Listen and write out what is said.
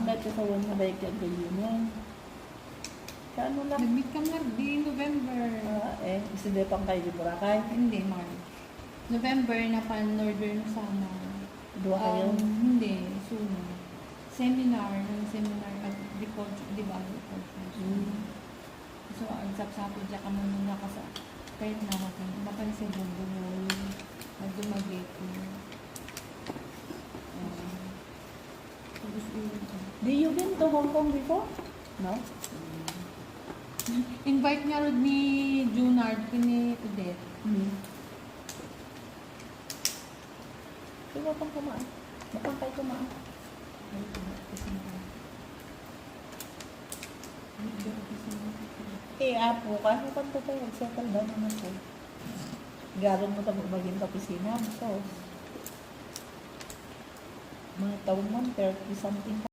kahit sa one na balik ang reunion. Kano lang? Nag-meet kami di November. Isinde pang kayo di Boracay. Hindi, March. November na pan-Northern Summer. Dua kayo? Hindi, Suno. Seminar at agriculture, di ba? Agriculture. So, ang sapsapod dyan ka muna kasi kahit na mapansin bubulol, nagdumagit ko. Did you been to Hong Kong before? No? Invite nga rin ni Junard, ni Odette. Sino pang kumaan? Bakang kayo kumaan? Apo ka. Ano ka ito tayo? Settle down naman po. Garon mo tamo maging kapisina. So, mga taon man, 30 something.